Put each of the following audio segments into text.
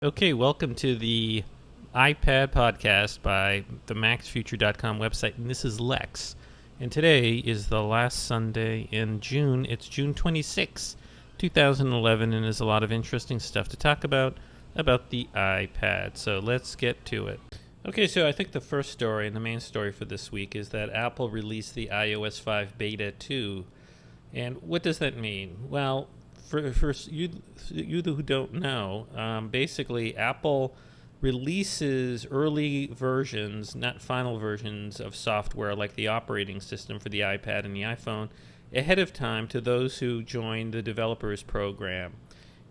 Okay, welcome to the iPad podcast by the MaxFuture.com website, and this is Lex. And today is the last Sunday in June. It's June 26, 2011, and there's a lot of interesting stuff to talk about the iPad. So let's get to it. Okay, so I think the first story and the main story for this week is that Apple released the iOS 5 Beta 2. And what does that mean? Well, for you who don't know, basically Apple releases early versions, not final versions of software like the operating system for the iPad and the iPhone ahead of time to those who join the developers program.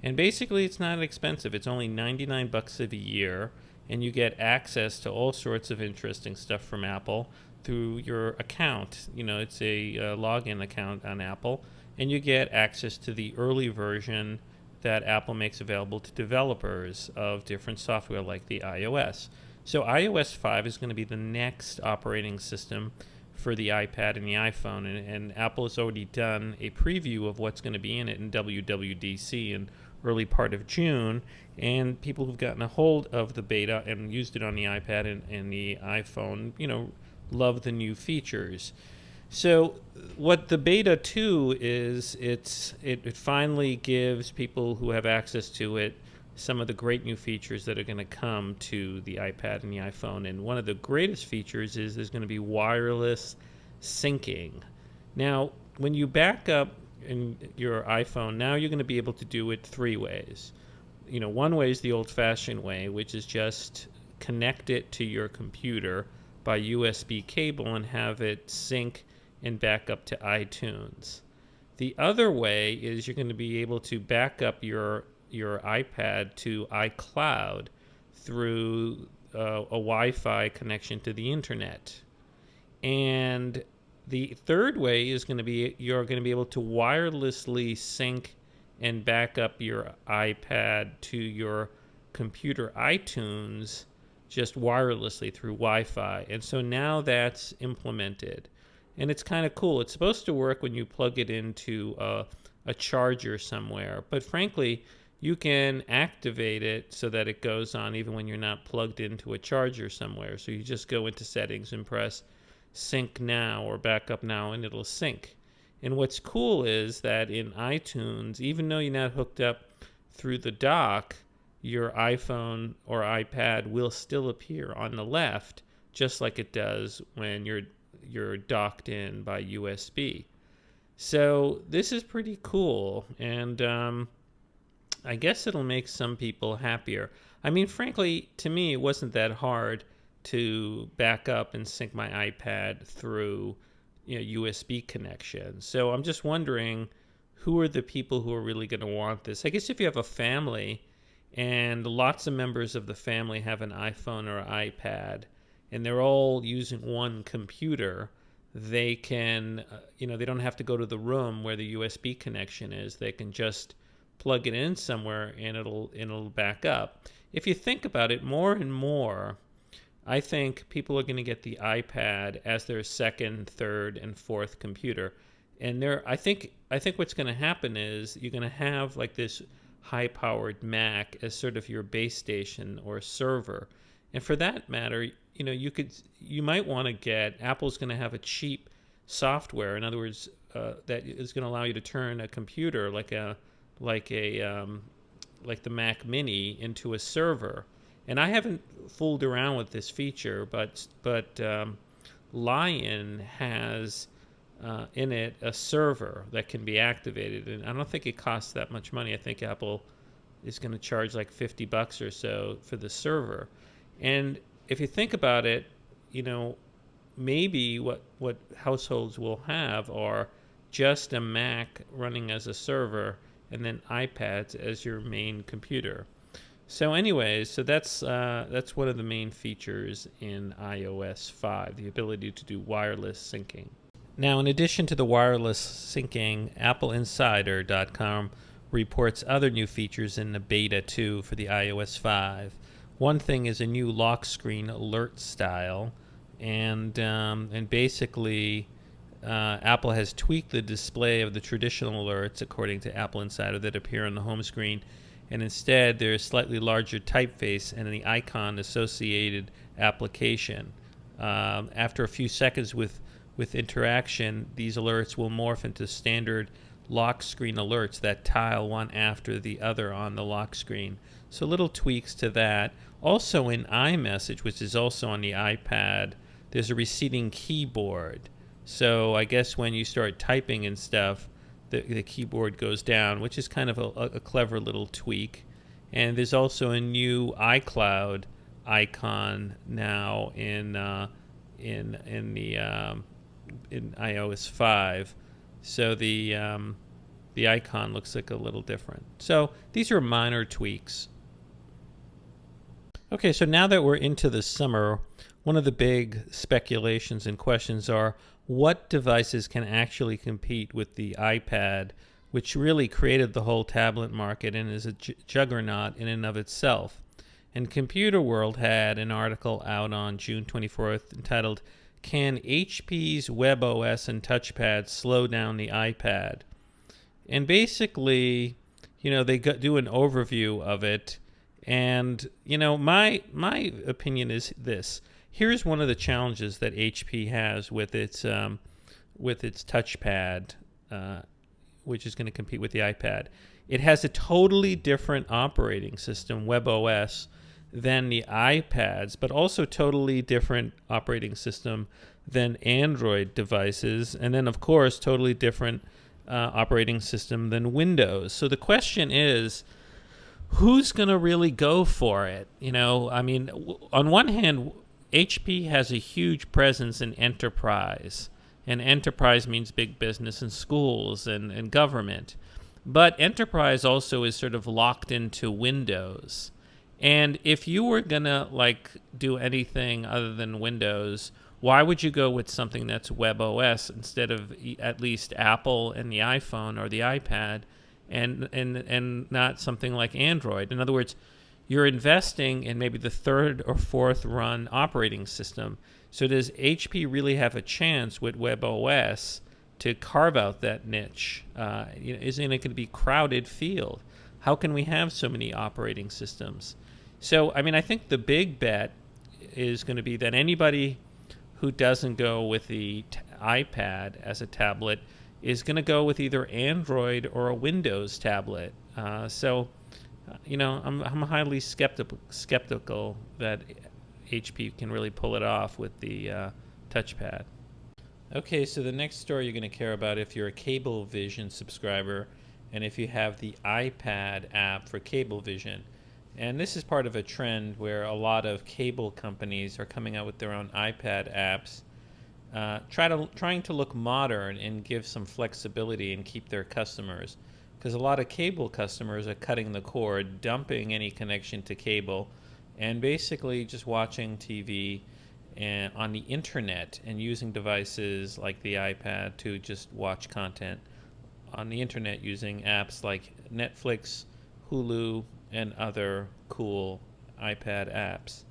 And basically it's not expensive. It's only $99 a year, and you get access to all sorts of interesting stuff from Apple through your account. You know, it's a login account on Apple, and you get access to the early version that Apple makes available to developers of different software like the iOS. So iOS 5 is going to be the next operating system for the iPad and the iPhone, and Apple has already done a preview of what's going to be in it in WWDC in early part of June, and people who've gotten a hold of the beta and used it on the iPad and the iPhone, love the new features. So what the Beta 2 is, it finally gives people who have access to it some of the great new features that are going to come to the iPad and the iPhone. And one of the greatest features is there's going to be wireless syncing. Now, when you back up in your iPhone, now you're going to be able to do it three ways. One way is the old-fashioned way, which is just connect it to your computer by USB cable and have it sync and back up to iTunes. The other way is you're going to be able to back up your iPad to iCloud through a Wi-Fi connection to the internet. And the third way is going to be you're going to be able to wirelessly sync and back up your iPad to your computer iTunes just wirelessly through Wi-Fi. And so now that's implemented. And it's kind of cool. It's supposed to work when you plug it into a charger somewhere. But frankly, you can activate it so that it goes on even when you're not plugged into a charger somewhere. So you just go into settings and press sync now or backup now, and it'll sync. And what's cool is that in iTunes, even though you're not hooked up through the dock, your iPhone or iPad will still appear on the left, just like it does when you're docked in by USB. So this is pretty cool, and I guess it'll make some people happier. I mean, frankly, to me, it wasn't that hard to back up and sync my iPad through USB connection. So I'm just wondering, who are the people who are really going to want this? I guess if you have a family and lots of members of the family have an iPhone or iPad, and they're all using one computer, they can, they don't have to go to the room where the USB connection is. They can just plug it in somewhere and it'll back up. If you think about it more and more, I think people are going to get the iPad as their second, third, and fourth computer. And I think what's going to happen is you're going to have like this high-powered Mac as sort of your base station or server. And for that matter, you might want to get, Apple's going to have a cheap software. In other words, that is going to allow you to turn a computer like the Mac Mini into a server. And I haven't fooled around with this feature, but Lion has in it a server that can be activated, and I don't think it costs that much money. I think Apple is going to charge like $50 or so for the server. And if you think about it, maybe what households will have are just a Mac running as a server and then iPads as your main computer. So anyways, so that's one of the main features in iOS 5, the ability to do wireless syncing. Now, in addition to the wireless syncing, AppleInsider.com reports other new features in the Beta 2 for the iOS 5. One thing is a new lock screen alert style, and basically Apple has tweaked the display of the traditional alerts, according to Apple Insider, that appear on the home screen, and instead there's slightly larger typeface and the icon associated application. After a few seconds with interaction, these alerts will morph into standard lock screen alerts that tile one after the other on the lock screen. So little tweaks to that. Also in iMessage, which is also on the iPad, there's a receding keyboard. So I guess when you start typing and stuff, the keyboard goes down, which is kind of a clever little tweak. And there's also a new iCloud icon now in iOS 5. So the icon looks like a little different. So these are minor tweaks. Okay, so now that we're into the summer, one of the big speculations and questions are what devices can actually compete with the iPad, which really created the whole tablet market and is a juggernaut in and of itself. And Computer World had an article out on June 24th entitled, "Can HP's WebOS and touchpad slow down the iPad?" And basically, they do an overview of it. And, my opinion is this. Here's one of the challenges that HP has with its touchpad, which is going to compete with the iPad. It has a totally different operating system, WebOS, than the iPads, but also totally different operating system than Android devices, and then, of course, totally different operating system than Windows. So the question is, who's going to really go for it? On one hand, HP has a huge presence in enterprise, and enterprise means big business and schools and government. But enterprise also is sort of locked into Windows. And if you were going to do anything other than Windows, why would you go with something that's WebOS instead of at least Apple and the iPhone or the iPad and not something like Android? In other words, you're investing in maybe the third or fourth run operating system. So does HP really have a chance with WebOS to carve out that niche? Isn't it going to be a crowded field? How can we have so many operating systems? So, I think the big bet is going to be that anybody who doesn't go with the iPad as a tablet is going to go with either Android or a Windows tablet. I'm highly skeptical that HP can really pull it off with the touchpad. Okay, so the next story you're going to care about if you're a Cablevision subscriber and if you have the iPad app for Cablevision. And this is part of a trend where a lot of cable companies are coming out with their own iPad apps, trying to look modern and give some flexibility and keep their customers. Because a lot of cable customers are cutting the cord, dumping any connection to cable, and basically just watching TV on the internet and using devices like the iPad to just watch content on the internet using apps like Netflix, Hulu, and other cool iPad apps.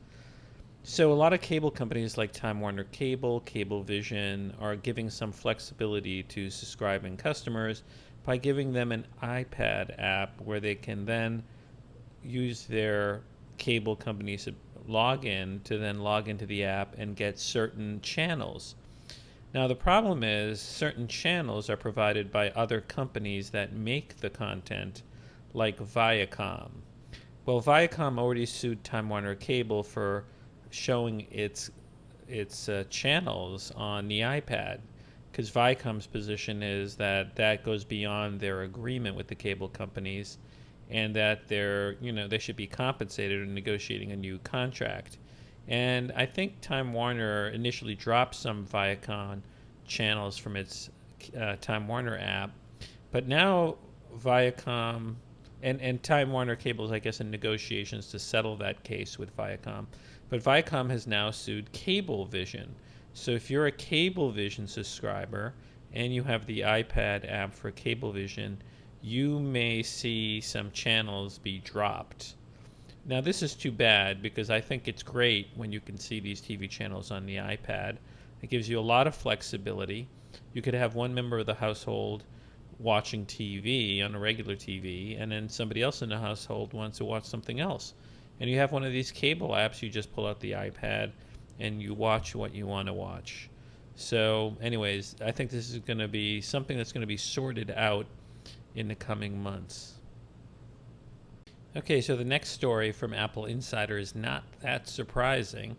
So a lot of cable companies like Time Warner Cable, Cablevision are giving some flexibility to subscribing customers by giving them an iPad app where they can then use their cable company's login to then log into the app and get certain channels. Now the problem is certain channels are provided by other companies that make the content, like Viacom. Well, Viacom already sued Time Warner Cable for showing its channels on the iPad, because Viacom's position is that goes beyond their agreement with the cable companies, and that they should be compensated in negotiating a new contract. And I think Time Warner initially dropped some Viacom channels from its Time Warner app, but now Viacom and Time Warner Cable is, I guess, in negotiations to settle that case with Viacom. But Viacom has now sued Cablevision. So if you're a Cablevision subscriber and you have the iPad app for Cablevision, you may see some channels be dropped. Now this is too bad, because I think it's great when you can see these TV channels on the iPad. It gives you a lot of flexibility. You could have one member of the household watching TV on a regular TV, and then somebody else in the household wants to watch something else. And you have one of these cable apps, you just pull out the iPad and you watch what you want to watch. So anyways, I think this is going to be something that's going to be sorted out in the coming months. Okay, so the next story from Apple Insider is not that surprising.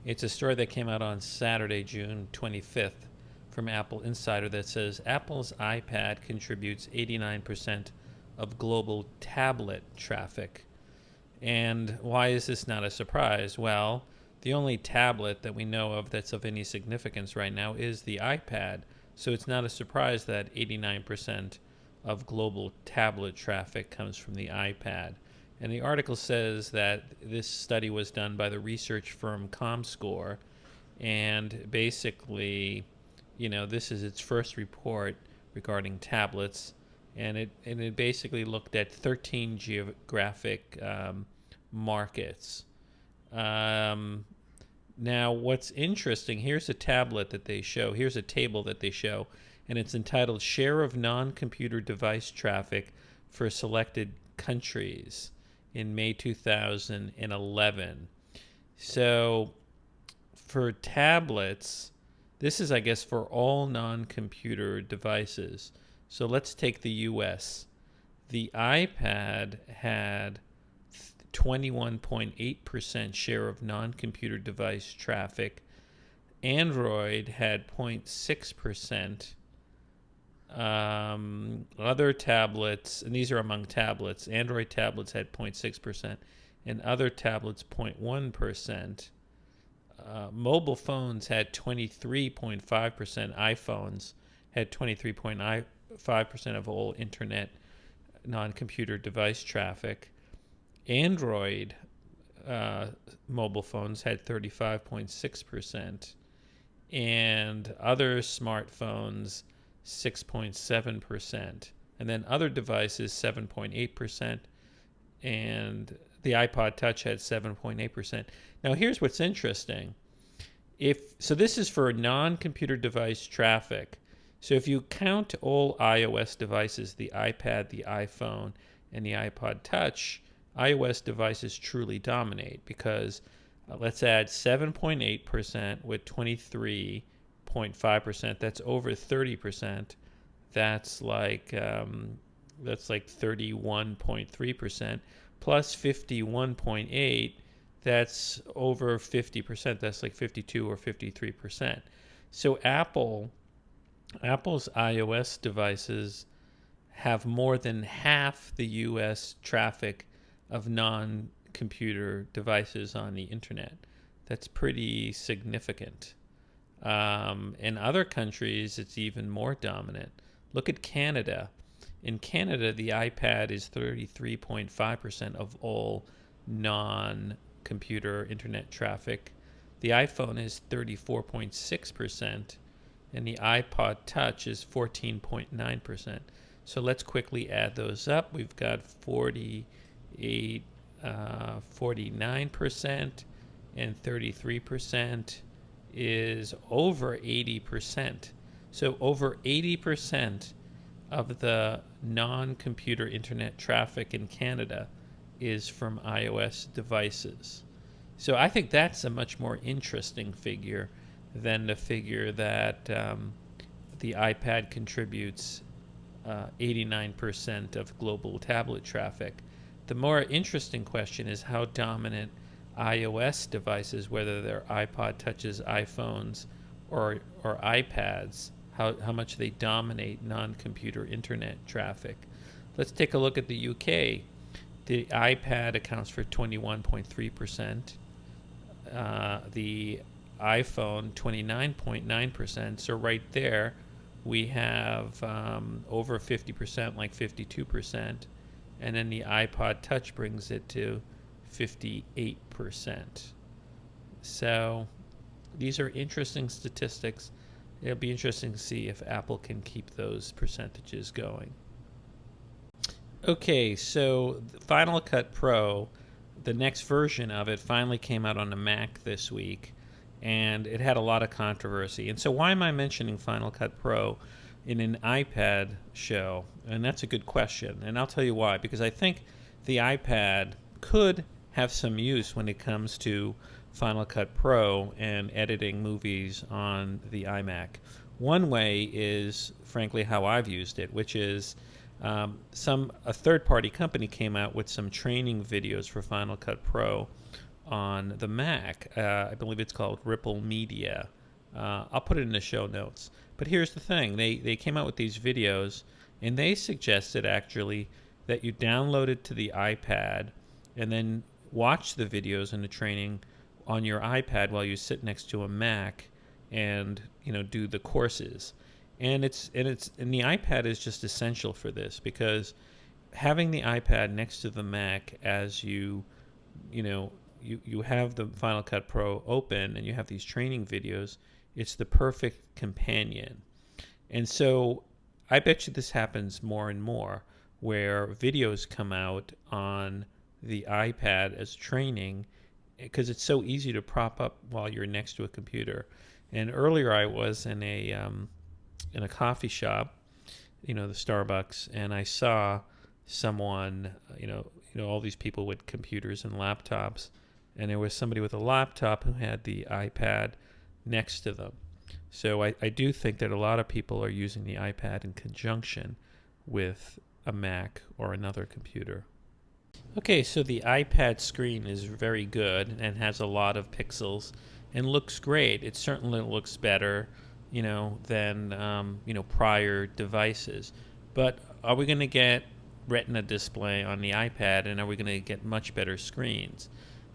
It's a story that came out on Saturday, June 25th from Apple Insider that says Apple's iPad contributes 89% of global tablet traffic. And why is this not a surprise? Well, the only tablet that we know of that's of any significance right now is the iPad. So it's not a surprise that 89% of global tablet traffic comes from the iPad. And the article says that this study was done by the research firm ComScore. And basically, this is its first report regarding tablets. And it basically looked at 13 geographic markets. Now, what's interesting, here's a tablet that they show. Here's a table that they show, and it's entitled Share of Non-Computer Device Traffic for Selected Countries in May 2011. So for tablets, this is, I guess, for all non-computer devices. So let's take the US. The iPad had 21.8% share of non-computer device traffic. Android had 0.6%. Other tablets, and these are among tablets, Android tablets had 0.6%, and other tablets 0.1%. Mobile phones had 23.5%. iPhones had 23.5% of all internet non-computer device traffic. Android mobile phones had 35.6%, and other smartphones 6.7%, and then other devices 7.8%, and the iPod Touch had 7.8%. Now here's what's interesting. So this is for non-computer device traffic. So if you count all iOS devices, the iPad, the iPhone, and the iPod Touch, iOS devices truly dominate because let's add 7.8% with 23.5%. That's over 30%. That's like 31.3%. Plus 51.8. That's over 50%. That's like 52 or 53%. So Apple's iOS devices have more than half the U.S. traffic of non-computer devices on the internet. That's pretty significant. In other countries, it's even more dominant. Look at Canada. In Canada, the iPad is 33.5% of all non-computer internet traffic. The iPhone is 34.6%, and the iPod Touch is 14.9%. So let's quickly add those up. We've got 49%, and 33% is over 80%. So over 80% of the non-computer internet traffic in Canada is from iOS devices. So I think that's a much more interesting figure than the figure that the iPad contributes 89% of global tablet traffic. The more interesting question is how dominant iOS devices, whether they're iPod Touches, iPhones, or iPads, how much they dominate non-computer internet traffic. Let's take a look at the UK. The iPad accounts for 21.3%. The iPhone, 29.9%. So right there, we have over 50%, like 52%. And then the iPod Touch brings it to 58%. So these are interesting statistics. It'll be interesting to see if Apple can keep those percentages going. Okay, so Final Cut Pro, the next version of it finally came out on the Mac this week, and it had a lot of controversy. And so why am I mentioning Final Cut Pro? in an iPad show? And that's a good question. And I'll tell you why. Because I think the iPad could have some use when it comes to Final Cut Pro and editing movies on the iMac. One way is, frankly, how I've used it, which is a third-party company came out with some training videos for Final Cut Pro on the Mac. I believe it's called Ripple Media. I'll put it in the show notes. But here's the thing. They came out with these videos, and they suggested, actually, that you download it to the iPad and then watch the videos and the training on your iPad while you sit next to a Mac and do the courses. And the iPad is just essential for this, because having the iPad next to the Mac as you have the Final Cut Pro open and you have these training videos, it's the perfect companion. And so I bet you this happens more and more, where videos come out on the iPad as training, because it's so easy to prop up while you're next to a computer. And earlier I was in a coffee shop, the Starbucks, and I saw someone, all these people with computers and laptops, and there was somebody with a laptop who had the iPad next to them. So I do think that a lot of people are using the iPad in conjunction with a Mac or another computer. Okay, so the iPad screen is very good and has a lot of pixels and looks great. It certainly looks better, than prior devices. But are we going to get Retina display on the iPad, and are we going to get much better screens?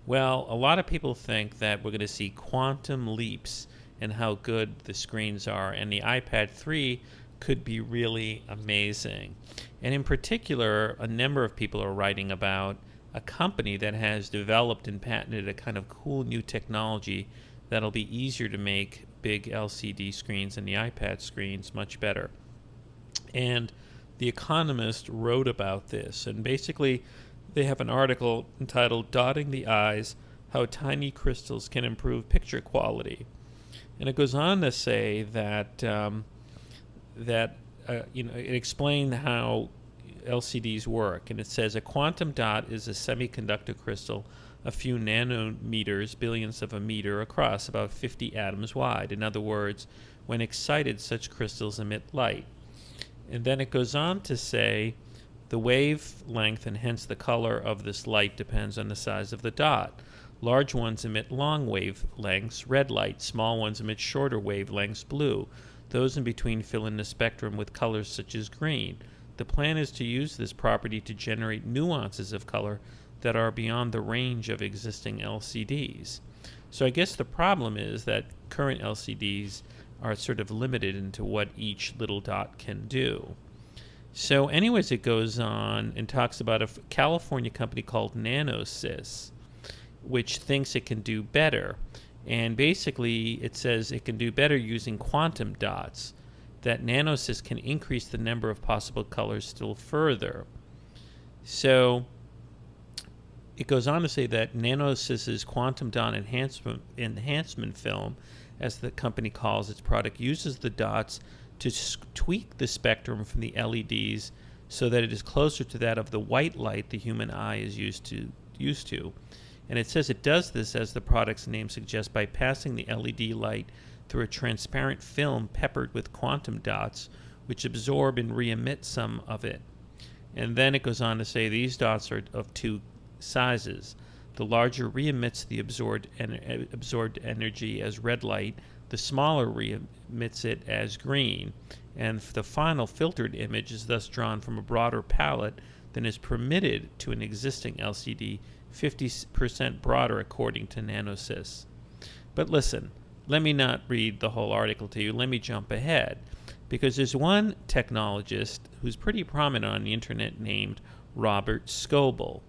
Well, a lot of people think that we're going to see quantum leaps in how good the screens are, and the iPad 3 could be really amazing. And in particular, a number of people are writing about a company that has developed and patented a kind of cool new technology that'll be easier to make big LCD screens and the iPad screens much better. And The Economist wrote about this, and basically they have an article entitled "Dotting the I's: How Tiny Crystals Can Improve Picture Quality." And it goes on to say that it explained how LCDs work, and it says a quantum dot is a semiconductor crystal a few nanometers, billionths of a meter across, about 50 atoms wide. In other words, when excited, such crystals emit light. And then it goes on to say the wavelength and hence the color of this light depends on the size of the dot. Large ones emit long wavelengths, red light. Small ones emit shorter wavelengths, blue. Those in between fill in the spectrum with colors such as green. The plan is to use this property to generate nuances of color that are beyond the range of existing LCDs. So I guess the problem is that current LCDs are sort of limited into what each little dot can do. So anyways, it goes on and talks about a California company called Nanosys, which thinks it can do better. And basically, it says it can do better using quantum dots, that Nanosys can increase the number of possible colors still further. So it goes on to say that Nanosys's quantum dot enhancement film, as the company calls its product, uses the dots to tweak the spectrum from the LEDs so that it is closer to that of the white light the human eye is used to. And it says it does this, as the product's name suggests, by passing the LED light through a transparent film peppered with quantum dots, which absorb and re-emit some of it. And then it goes on to say these dots are of two sizes. The larger re-emits the absorbed energy as red light. The smaller re-emits it as green. And the final filtered image is thus drawn from a broader palette than is permitted to an existing LCD, 50% broader according to Nanosys. But listen, let me not read the whole article to you. Let me jump ahead, because there's one technologist who's pretty prominent on the internet named Robert Scoble.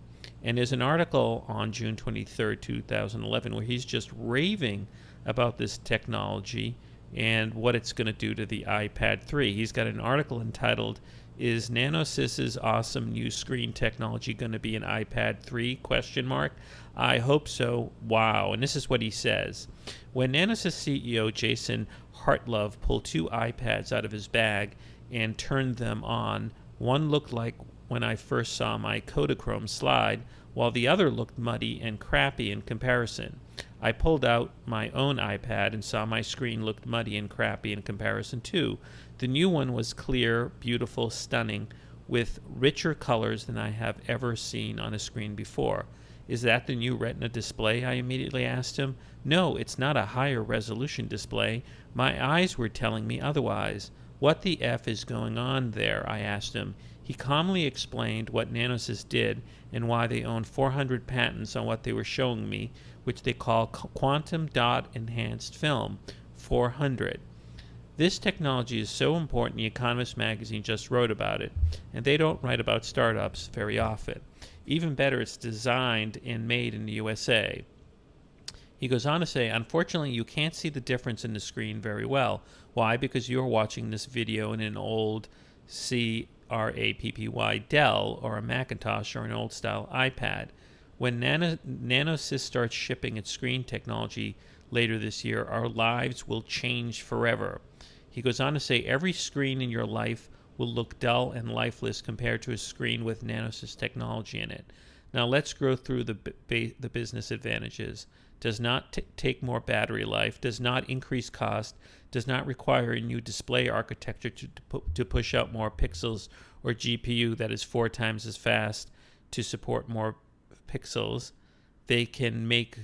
And there's an article on June 23rd, 2011, where he's just raving about this technology and what it's going to do to the iPad 3. He's got an article entitled, "Is Nanosys's awesome new screen technology going to be an iPad 3? I hope so. Wow." And this is what he says. When Nanosys CEO Jason Heartlove pulled two iPads out of his bag and turned them on. One looked like when I first saw my Kodachrome slide, while the other looked muddy and crappy in comparison. I pulled out my own iPad and saw my screen looked muddy and crappy in comparison too. The new one was clear, beautiful, stunning, with richer colors than I have ever seen on a screen before. Is that the new Retina display? I immediately asked him. No, it's not a higher resolution display. My eyes were telling me otherwise. What the F is going on there? I asked him. He calmly explained what Nanosys did and why they own 400 patents on what they were showing me, which they call quantum dot enhanced film. 400. This technology is so important, The Economist magazine just wrote about it, and they don't write about startups very often. Even better, it's designed and made in the USA. He goes on to say, unfortunately, you can't see the difference in the screen very well. Why? Because you're watching this video in an old CRAPPY Dell or a Macintosh or an old-style iPad. When Nanosys starts shipping its screen technology later this year, our lives will change forever. He goes on to say, every screen in your life will look dull and lifeless compared to a screen with Nanosys technology in it. Now let's go through the business advantages. Does not take more battery life, does not increase cost, does not require a new display architecture to push out more pixels, or GPU that is 4 times as fast to support more pixels. They can make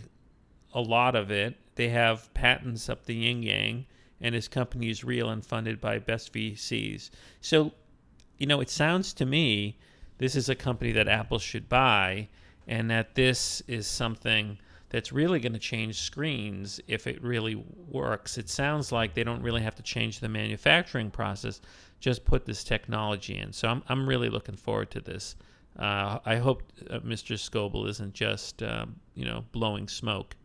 a lot of it. They have patents up the yin-yang, and his company is real and funded by best VCs. So, it sounds to me this is a company that Apple should buy, and that this is something that's really going to change screens if it really works. It sounds like they don't really have to change the manufacturing process, just put this technology in. So I'm really looking forward to this. I hope Mr. Scoble isn't just, blowing smoke.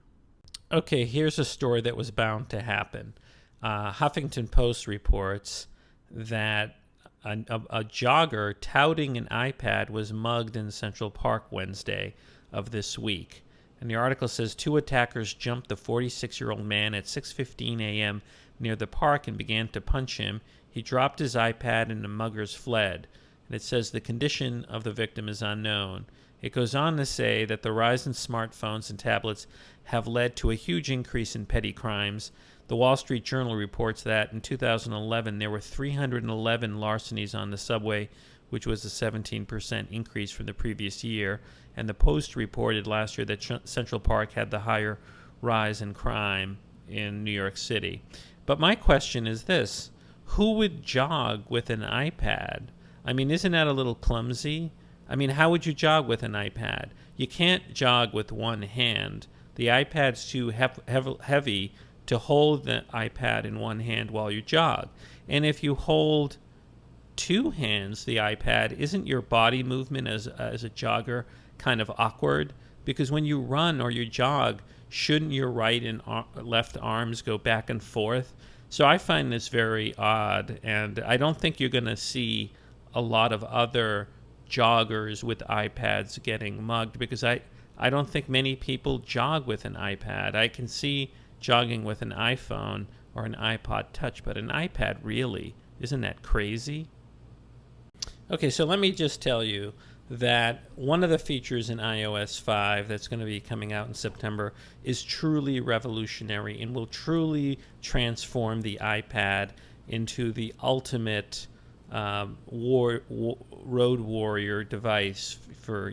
Okay, here's a story that was bound to happen. Huffington Post reports that a jogger touting an iPad was mugged in Central Park Wednesday of this week. And the article says 2 attackers jumped the 46-year-old man at 6:15 a.m. near the park and began to punch him. He dropped his iPad and the muggers fled. And it says the condition of the victim is unknown. It goes on to say that the rise in smartphones and tablets have led to a huge increase in petty crimes. The Wall Street Journal reports that in 2011 there were 311 larcenies on the subway, which was a 17% increase from the previous year. And the Post reported last year that Central Park had the higher rise in crime in New York City. But my question is this: who would jog with an iPad? I mean, isn't that a little clumsy? I mean, how would you jog with an iPad? You can't jog with one hand. The iPad's too heavy to hold the iPad in one hand while you jog. And if you hold 2 hands the iPad, isn't your body movement as a jogger kind of awkward? Because when you run or you jog, shouldn't your right and left arms go back and forth? So I find this very odd, and I don't think you're going to see a lot of other joggers with iPads getting mugged, because I don't think many people jog with an iPad. I can see jogging with an iPhone or an iPod Touch, but an iPad, really? Isn't that crazy? Okay, so let me just tell you that one of the features in iOS 5 that's going to be coming out in September is truly revolutionary and will truly transform the iPad into the ultimate road warrior device for,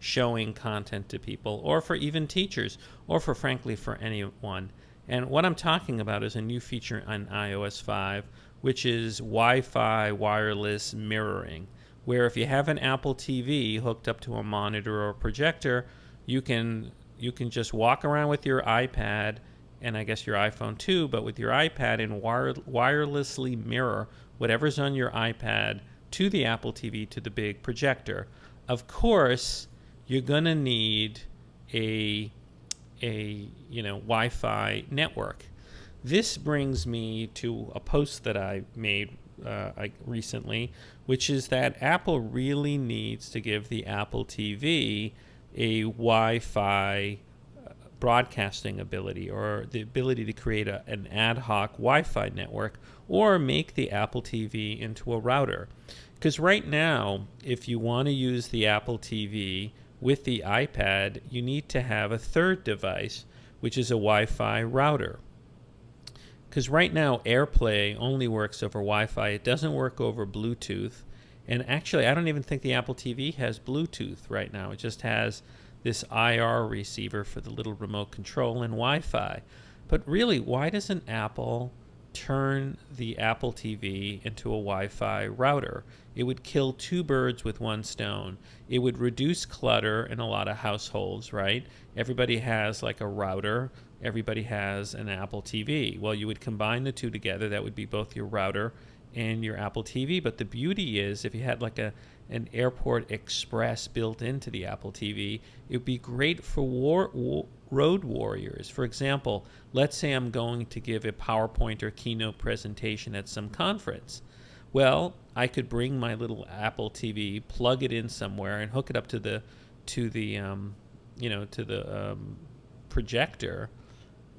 showing content to people, or for even teachers, or frankly for anyone. And what I'm talking about is a new feature on iOS 5, which is Wi-Fi wireless mirroring, where if you have an Apple TV hooked up to a monitor or a projector, you can just walk around with your iPad, and I guess your iPhone too, but with your iPad, and wirelessly mirror whatever's on your iPad to the Apple TV, to the big projector. Of course, you're going to need a Wi-Fi network. This brings me to a post that I made recently, which is that Apple really needs to give the Apple TV a Wi-Fi broadcasting ability or the ability to create an ad hoc Wi-Fi network or make the Apple TV into a router. Because right now, if you want to use the Apple TV with the iPad, you need to have a third device, which is a Wi-Fi router. Because right now, AirPlay only works over Wi-Fi. It doesn't work over Bluetooth. And actually, I don't even think the Apple TV has Bluetooth right now. It just has this IR receiver for the little remote control and Wi-Fi. But really, why doesn't Apple turn the Apple TV into a Wi-Fi router? It would kill two birds with one stone. It would reduce clutter in a lot of households, right? Everybody has like a router. Everybody has an Apple TV. Well, you would combine the two together. That would be both your router and your Apple TV. But the beauty is if you had like an Airport Express built into the Apple TV, it would be great for road warriors. For example, let's say I'm going to give a PowerPoint or keynote presentation at some conference. Well, I could bring my little Apple TV, plug it in somewhere, and hook it up to the projector.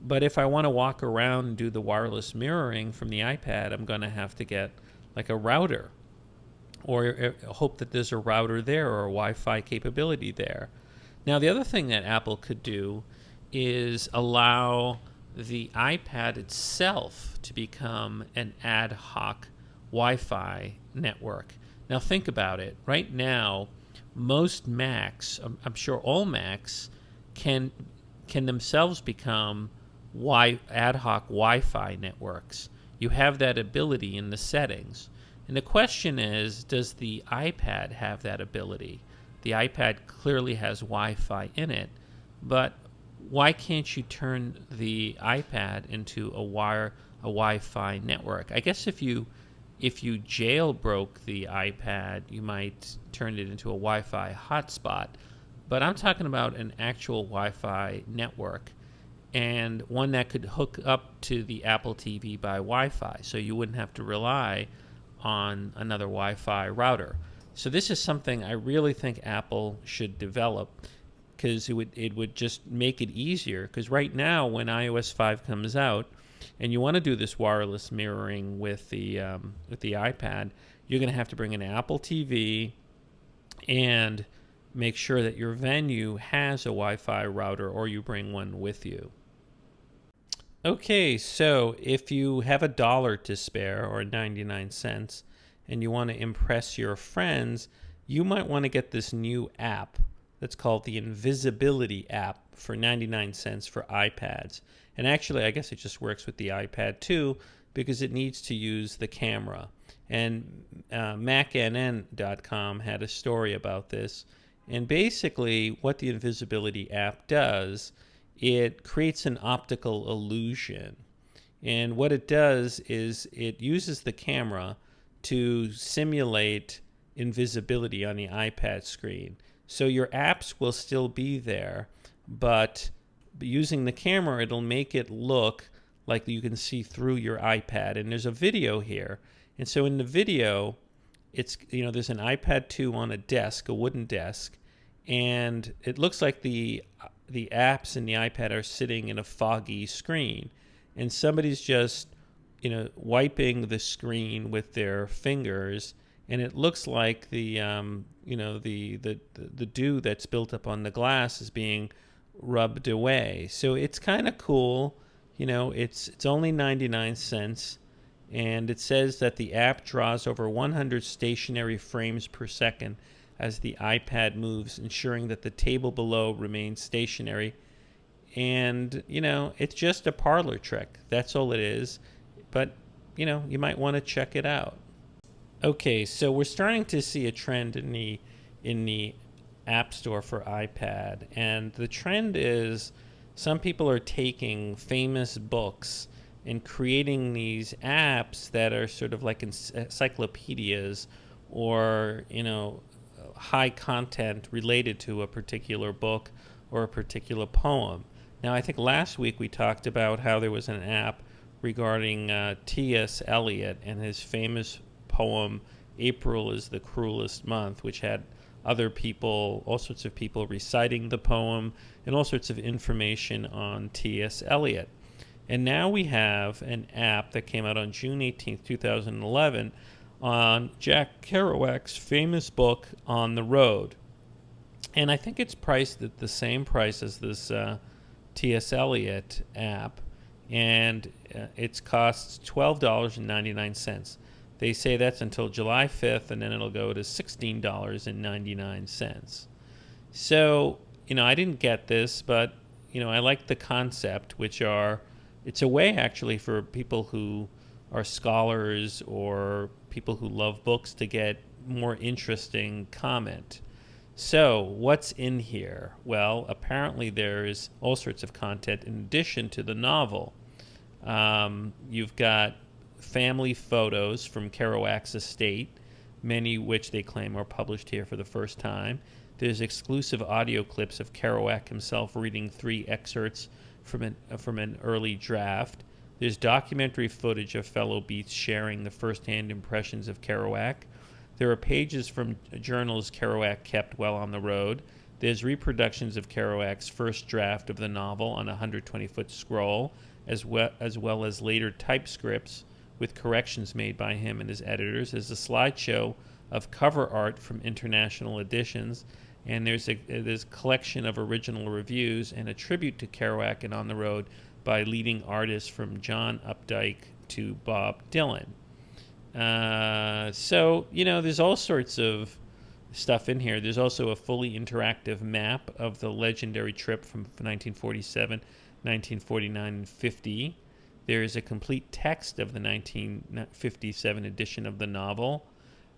But if I want to walk around and do the wireless mirroring from the iPad, I'm going to have to get like a router, or hope that there's a router there or a Wi-Fi capability there. Now, the other thing that Apple could do is allow the iPad itself to become an ad hoc Wi-Fi network. Now, think about it. Right now, most Macs, I'm sure all Macs, can themselves become ad hoc Wi-Fi networks. You have that ability in the settings. And the question is, does the iPad have that ability? The iPad clearly has Wi-Fi in it, but why can't you turn the iPad into a Wi-Fi network? I guess if you jailbroke the iPad, you might turn it into a Wi-Fi hotspot. But I'm talking about an actual Wi-Fi network, and one that could hook up to the Apple TV by Wi-Fi, so you wouldn't have to rely on another Wi-Fi router. So this is something I really think Apple should develop, because it would just make it easier. Because right now, when iOS 5 comes out, and you want to do this wireless mirroring with the iPad, you're going to have to bring an Apple TV and make sure that your venue has a Wi-Fi router, or you bring one with you. Okay, so if you have $1 to spare, or 99 cents, and you want to impress your friends, you might want to get this new app that's called the Invisibility App for 99 cents for iPads. And actually, I guess it just works with the iPad too, because it needs to use the camera. And MacNN.com had a story about this. And basically, what the Invisibility App does, it creates an optical illusion. And what it does is it uses the camera to simulate invisibility on the iPad screen. So your apps will still be there, but using the camera, it'll make it look like you can see through your iPad. And there's a video here. And so in the video, it's, there's an iPad 2 on a desk, a wooden desk, and it looks like the apps in the iPad are sitting in a foggy screen, and somebody's just wiping the screen with their fingers, and it looks like the dew that's built up on the glass is being rubbed away. So it's kind of cool. It's only 99 cents, and it says that the app draws over 100 stationary frames per second as the iPad moves, ensuring that the table below remains stationary. And, it's just a parlor trick. That's all it is. But, you might want to check it out. Okay, so we're starting to see a trend in the App Store for iPad. And the trend is some people are taking famous books and creating these apps that are sort of like encyclopedias, or, high content related to a particular book or a particular poem. Now, I think last week we talked about how there was an app regarding T.S. Eliot and his famous poem, April is the Cruelest Month, which had other people, all sorts of people reciting the poem, and all sorts of information on T.S. Eliot. And now we have an app that came out on June 18th, 2011, on Jack Kerouac's famous book, On the Road. And I think it's priced at the same price as this T.S. Eliot app, and it costs $12.99. They say that's until July 5th, and then it'll go to $16.99. So, I didn't get this, but, I like the concept, it's a way actually for people who are scholars or people who love books to get more interesting comment. So, what's in here? Well, apparently there's all sorts of content in addition to the novel. You've got family photos from Kerouac's estate, many which they claim are published here for the first time. There's exclusive audio clips of Kerouac himself reading 3 excerpts from an early draft. There's documentary footage of fellow Beats sharing the first-hand impressions of Kerouac. There are pages from journals Kerouac kept while on the road. There's reproductions of Kerouac's first draft of the novel on a 120-foot scroll, as well as later typescripts with corrections made by him and his editors. There's a slideshow of cover art from international editions, and there's a collection of original reviews and a tribute to Kerouac and On the Road by leading artists from John Updike to Bob Dylan. So, there's all sorts of stuff in here. There's also a fully interactive map of the legendary trip from 1947, 1949, and 50. There is a complete text of the 1957 edition of the novel.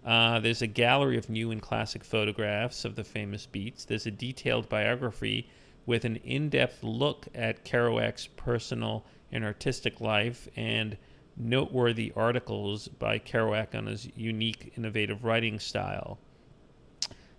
There's a gallery of new and classic photographs of the famous Beats. There's a detailed biography with an in-depth look at Kerouac's personal and artistic life and noteworthy articles by Kerouac on his unique, innovative writing style.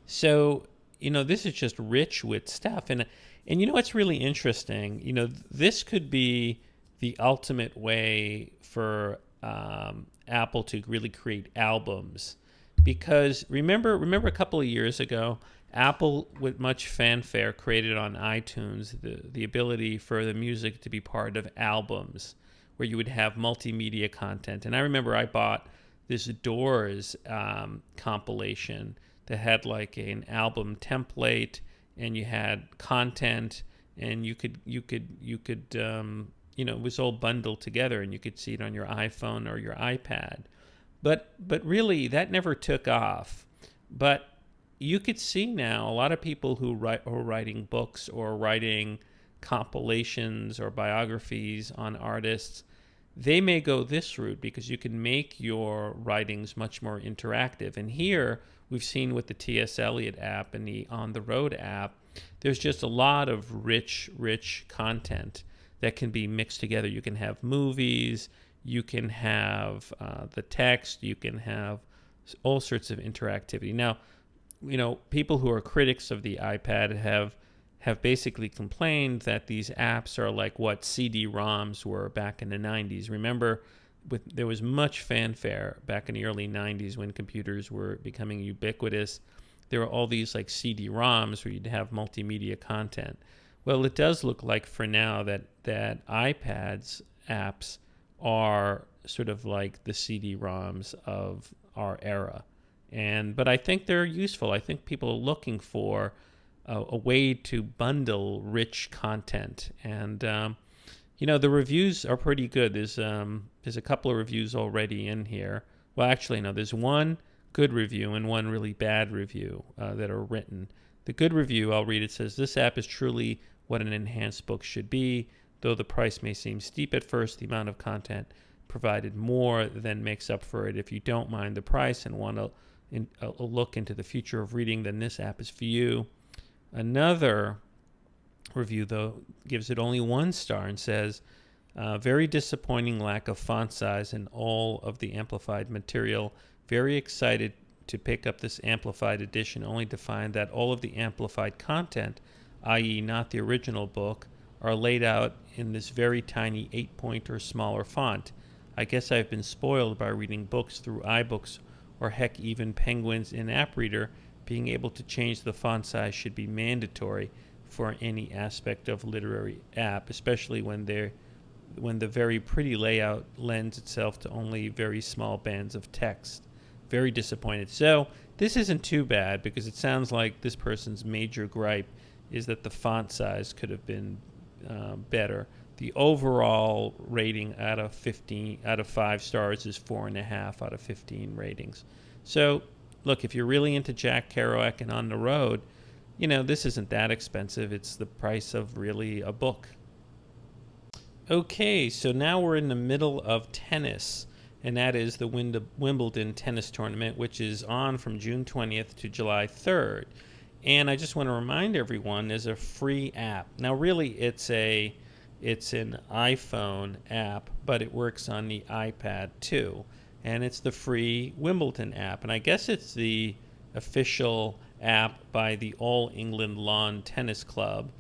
So, this is just rich with stuff. And what's really interesting, this could be the ultimate way for Apple to really create albums. Because remember a couple of years ago, Apple, with much fanfare, created on iTunes the ability for the music to be part of albums, where you would have multimedia content. And I remember I bought this Doors compilation that had like an album template, and you had content, and you could it was all bundled together, and you could see it on your iPhone or your iPad. But really, that never took off. But you could see now a lot of people who are writing books or writing compilations or biographies on artists, they may go this route because you can make your writings much more interactive. And here we've seen with the T.S. Eliot app and the On the Road app, there's just a lot of rich content that can be mixed together. You can have movies, you can have the text, you can have all sorts of interactivity. Now, people who are critics of the iPad have basically complained that these apps are like what CD-ROMs were back in the 90s. Remember, there was much fanfare back in the early 90s when computers were becoming ubiquitous. There were all these like CD-ROMs where you'd have multimedia content. Well, it does look like for now that iPad's apps are sort of like the CD-ROMs of our era. But I think they're useful. I think people are looking for a way to bundle rich content. And, the reviews are pretty good. There's a couple of reviews already in here. Well, actually, no, there's one good review and one really bad review that are written. The good review, I'll read it, says, "This app is truly what an enhanced book should be. Though the price may seem steep at first, the amount of content provided more than makes up for it. If you don't mind the price and want a look into the future of reading, then this app is for you." Another review, though, gives it only 1 star and says, "Very disappointing lack of font size in all of the amplified material. Very excited to pick up this amplified edition, only to find that all of the amplified content, i.e. not the original book, are laid out in this very tiny 8-point or smaller font. I guess I've been spoiled by reading books through iBooks or heck even Penguin's in-app reader being able to change the font size should be mandatory for any aspect of literary app, especially when the very pretty layout lends itself to only very small bands of text. Very disappointed. So this isn't too bad, because it sounds like this person's major gripe is that the font size could have been better. The overall rating out of 5 stars is 4.5 out of 15 ratings. So look, if you're really into Jack Kerouac and on the road, this isn't that expensive. It's the price of really a book. Okay, so now we're in the middle of tennis, and that is the Wimbledon tennis tournament, which is on from June 20th to July 3rd. And I just want to remind everyone, there's a free app. Now, really, it's an iPhone app, but it works on the iPad too. And it's the free Wimbledon app. And I guess it's the official app by the All England Lawn Tennis Club.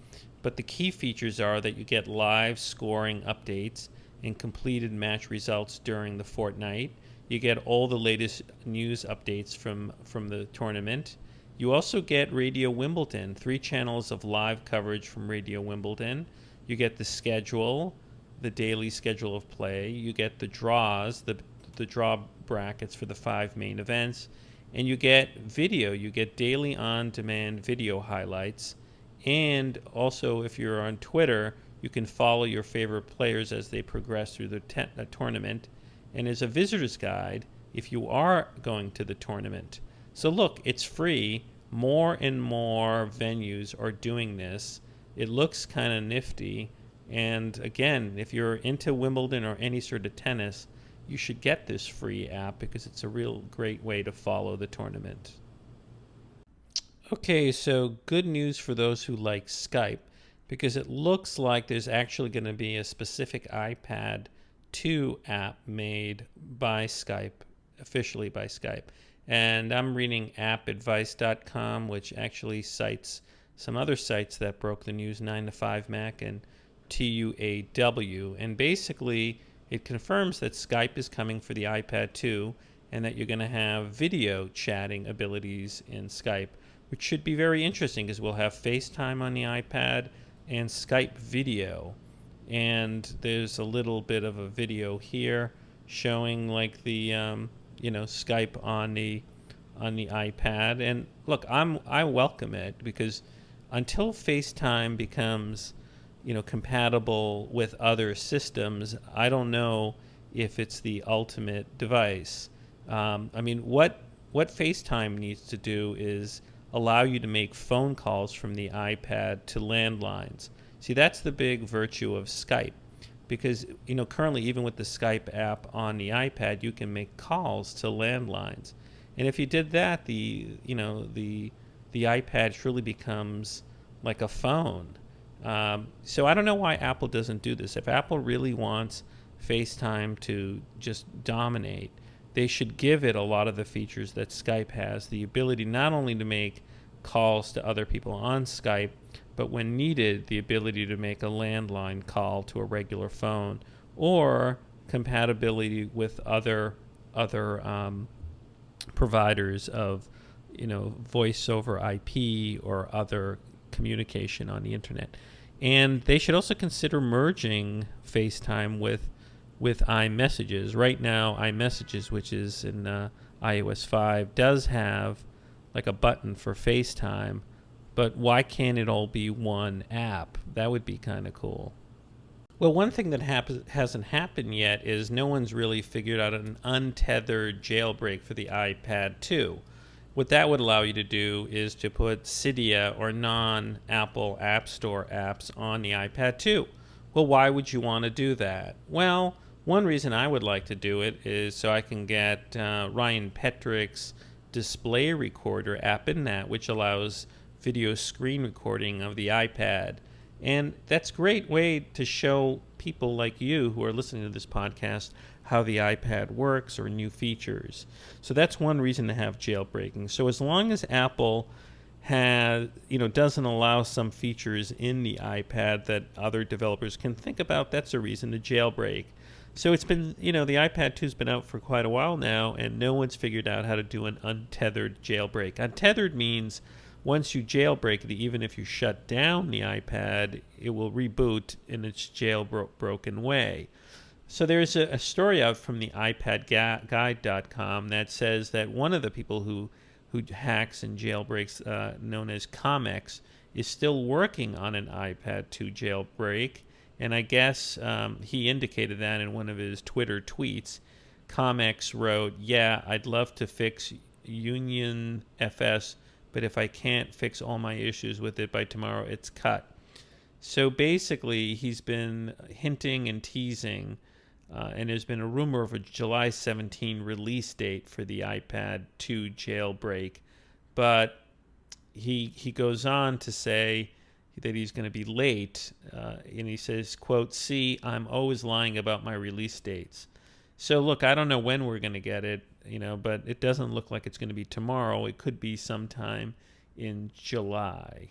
But the key features are that you get live scoring updates and completed match results during the fortnight. You get all the latest news updates from the tournament. You also get Radio Wimbledon, 3 channels of live coverage from Radio Wimbledon. You get the schedule, the daily schedule of play. You get the draws, the draw brackets for the 5 main events. And you get video. You get daily on-demand video highlights. And also, if you're on Twitter, you can follow your favorite players as they progress through the tournament. And there's a visitor's guide if you are going to the tournament. So look, it's free. More and more venues are doing this. It looks kind of nifty. And again, if you're into Wimbledon or any sort of tennis, you should get this free app, because it's a real great way to follow the tournament. Okay, so good news for those who like Skype, because it looks like there's actually going to be a specific iPad 2 app made by Skype, officially by Skype. And I'm reading appadvice.com, which actually cites some other sites that broke the news, 9to5Mac and TUAW. And basically, it confirms that Skype is coming for the iPad 2, and that you're going to have video chatting abilities in Skype, which should be very interesting, because we'll have FaceTime on the iPad and Skype video. And there's a little bit of a video here showing like the Skype on the iPad. And look, I welcome it, because until FaceTime becomes compatible with other systems, I don't know if it's the ultimate device. What FaceTime needs to do is allow you to make phone calls from the iPad to landlines. See, that's the big virtue of Skype, because currently, even with the Skype app on the iPad, you can make calls to landlines. And if you did that, the iPad truly becomes like a phone. So I don't know why Apple doesn't do this. If Apple really wants FaceTime to just dominate, they should give it a lot of the features that Skype has, the ability not only to make calls to other people on Skype, but when needed, the ability to make a landline call to a regular phone, or compatibility with other providers of voice over IP or other communication on the internet. And they should also consider merging FaceTime with iMessages. Right now, iMessages, which is in iOS 5, does have like a button for FaceTime, but why can't it all be one app? That would be kind of cool. Well, one thing that hasn't happened yet is no one's really figured out an untethered jailbreak for the iPad 2. What that would allow you to do is to put Cydia or non-Apple App Store apps on the iPad 2. Well, why would you want to do that? Well, one reason I would like to do it is so I can get Ryan Petrick's display recorder app in that, which allows video screen recording of the iPad. And that's a great way to show people like you who are listening to this podcast how the iPad works or new features. So that's one reason to have jailbreaking. So as long as Apple doesn't allow some features in the iPad that other developers can think about. That's a reason to jailbreak. So it's been, the iPad 2's been out for quite a while now, and no one's figured out how to do an untethered jailbreak. Untethered means once you jailbreak it, even if you shut down the iPad, it will reboot in its jailbroken way. So there's a story out from the iPadguide.com that says that one of the people who hacks and jailbreaks, known as Comex, is still working on an iPad 2 jailbreak. And I guess he indicated that in one of his Twitter tweets. Comex wrote, "Yeah, I'd love to fix Union FS, but if I can't fix all my issues with it by tomorrow, it's cut." So basically, he's been hinting and teasing, and there's been a rumor of a July 17 release date for the iPad 2 jailbreak. But he goes on to say that he's going to be late, and he says, quote, "See, I'm always lying about my release dates." So look, I don't know when we're going to get it, but it doesn't look like it's going to be tomorrow. It could be sometime in July.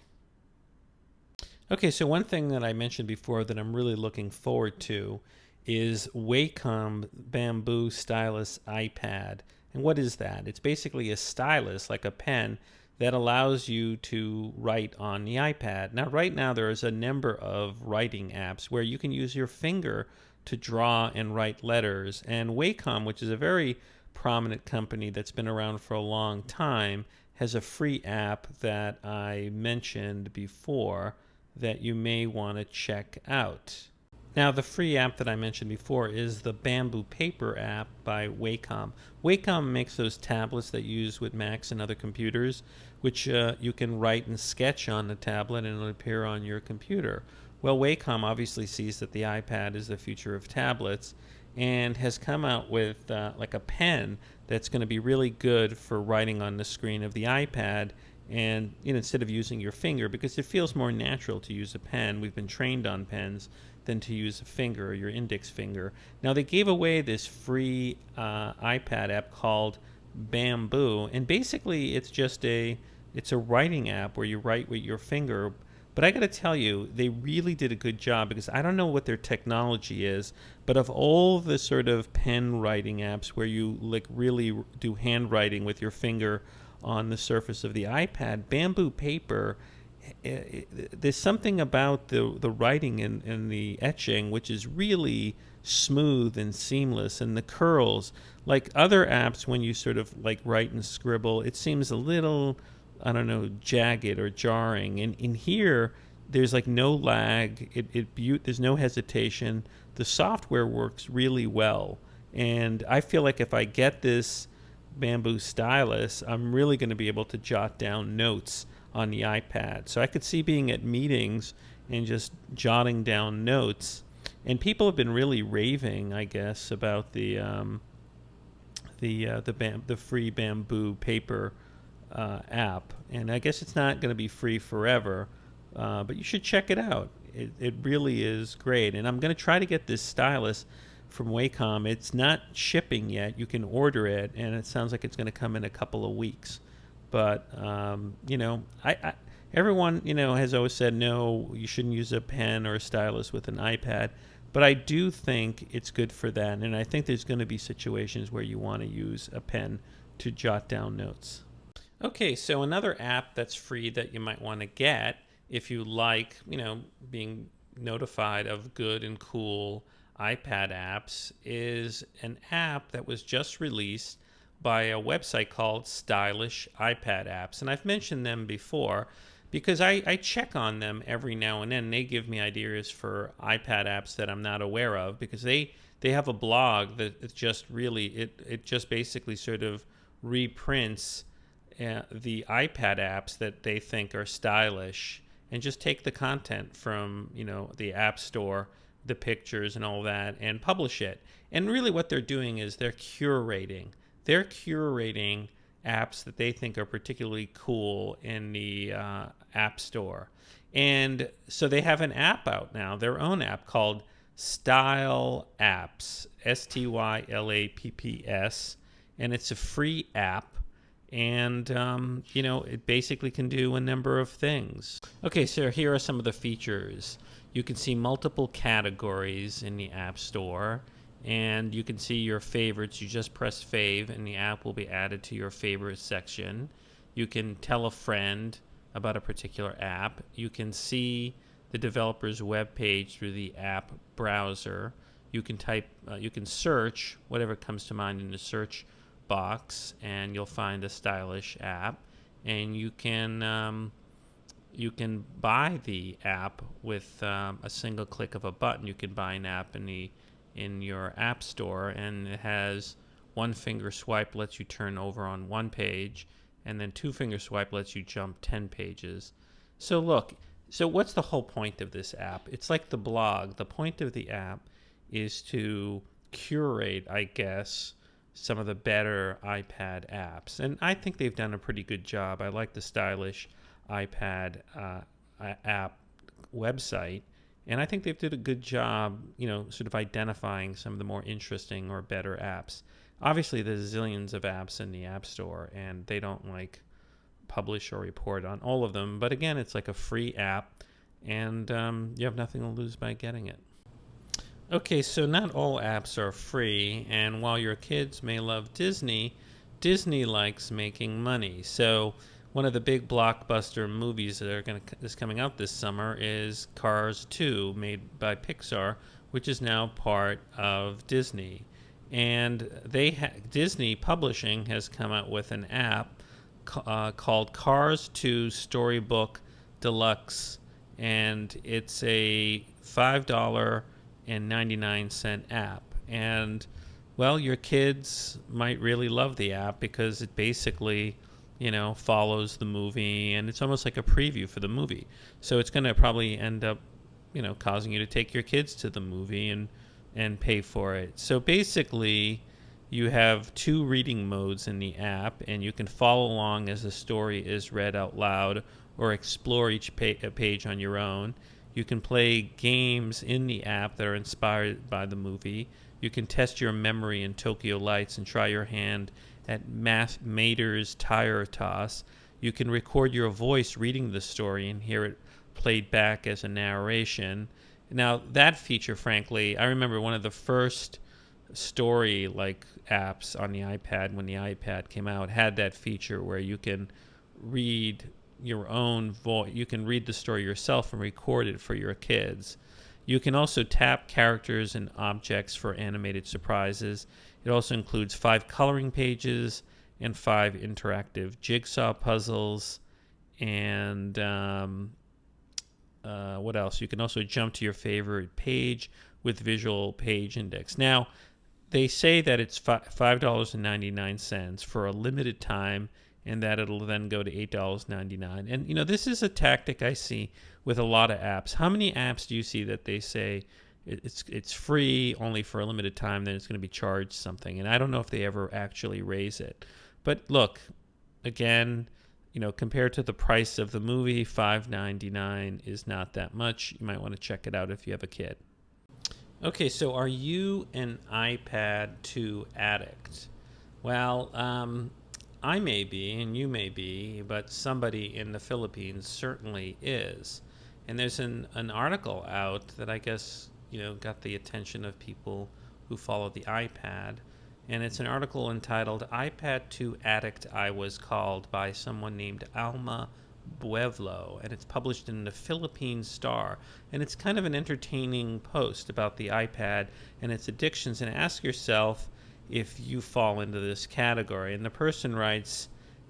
Okay, so one thing that I mentioned before that I'm really looking forward to is Wacom Bamboo Stylus iPad. And what is that? It's basically a stylus, like a pen, that allows you to write on the iPad. Now, right now, there is a number of writing apps where you can use your finger to draw and write letters. And Wacom, which is a very prominent company that's been around for a long time, has a free app that I mentioned before that you may want to check out. Now, the free app that I mentioned before is the Bamboo Paper app by Wacom. Wacom makes those tablets that you use with Macs and other computers, which you can write and sketch on the tablet and it'll appear on your computer. Well, Wacom obviously sees that the iPad is the future of tablets and has come out with like a pen that's going to be really good for writing on the screen of the iPad, and instead of using your finger, because it feels more natural to use a pen. We've been trained on pens than to use a finger or your index finger. Now, they gave away this free iPad app called Bamboo, and basically it's a writing app where you write with your finger. But I got to tell you, they really did a good job, because I don't know what their technology is, but of all the sort of pen writing apps where you like really do handwriting with your finger on the surface of the iPad, Bamboo Paper, there's something about the writing and the etching which is really smooth and seamless, and the curls, like other apps when you sort of like write and scribble, it seems a little, I don't know, jagged or jarring. And in here, there's like no lag. There's no hesitation. The software works really well, and I feel like if I get this Bamboo stylus, I'm really going to be able to jot down notes on the iPad. So I could see being at meetings and just jotting down notes. And people have been really raving, I guess, about the free Bamboo Paper app. And I guess it's not going to be free forever, but you should check it out. It really is great. And I'm going to try to get this stylus from Wacom. It's not shipping yet. You can order it, and it sounds like it's going to come in a couple of weeks. But everyone has always said no, you shouldn't use a pen or a stylus with an iPad. But I do think it's good for that, and I think there's going to be situations where you want to use a pen to jot down notes. Okay, so another app that's free that you might want to get if you like, being notified of good and cool iPad apps is an app that was just released by a website called Stylish iPad Apps. And I've mentioned them before because I check on them every now and then. They give me ideas for iPad apps that I'm not aware of, because they have a blog that it's just really, it just basically sort of reprints the iPad apps that they think are stylish, and just take the content from, the App Store, the pictures and all that, and publish it. And really what they're doing is they're curating apps that they think are particularly cool in the App Store. And so they have an app out now, their own app called Style Apps, Stylapps, and it's a free app. And, it basically can do a number of things. Okay, so here are some of the features. You can see multiple categories in the App Store, and you can see your favorites. You just press fave, and the app will be added to your favorite section. You can tell a friend about a particular app. You can see the developer's web page through the app browser. You can you can search whatever comes to mind in the search box, and you'll find a stylish app. And you can buy the app with a single click of a button. You can buy an app in your app store, and it has one finger swipe lets you turn over on one page, and then two finger swipe lets you jump 10 pages. So what's the whole point of this app? It's like the blog. The point of the app is to curate, I guess, some of the better iPad apps. And I think they've done a pretty good job. I like the stylish iPad app website. And I think they've did a good job, sort of identifying some of the more interesting or better apps. Obviously, there's zillions of apps in the App Store, and they don't publish or report on all of them. But again, it's like a free app, and you have nothing to lose by getting it. Okay, so not all apps are free, and while your kids may love Disney, Disney likes making money. So one of the big blockbuster movies that is coming out this summer is Cars 2, made by Pixar, which is now part of Disney. And Disney Publishing has come out with an app called Cars 2 Storybook Deluxe, and it's a $5.99 app. And well, your kids might really love the app because it basically follows the movie, and it's almost like a preview for the movie. So it's going to probably end up causing you to take your kids to the movie and pay for it. So basically you have two reading modes in the app, and you can follow along as the story is read out loud or explore each page on your own. You can play games in the app that are inspired by the movie. You can test your memory in Tokyo Lights and try your hand at Mater's Tire Toss. You can record your voice reading the story and hear it played back as a narration. Now, that feature, frankly, I remember one of the first story-like apps on the iPad when the iPad came out had that feature where you can read your own voice. You can read the story yourself and record it for your kids. You can also tap characters and objects for animated surprises. It also includes 5 coloring pages and 5 interactive jigsaw puzzles. And what else? You can also jump to your favorite page with visual page index. Now, they say that it's $5.99 for a limited time, and that it'll then go to $8.99. And, this is a tactic I see with a lot of apps. How many apps do you see that they say it's free only for a limited time, then it's going to be charged something? And I don't know if they ever actually raise it. But look, again, compared to the price of the movie, $5.99 is not that much. You might want to check it out if you have a kid. Okay, so are you an iPad 2 addict? Well, I may be, and you may be, but somebody in the Philippines certainly is. And there's an article out that I guess, got the attention of people who follow the iPad. And it's an article entitled iPad 2 Addict I Was Called by someone named Alma Buevlo. And it's published in the Philippine Star. And it's kind of an entertaining post about the iPad and its addictions. And ask yourself if you fall into this category. And the person writes,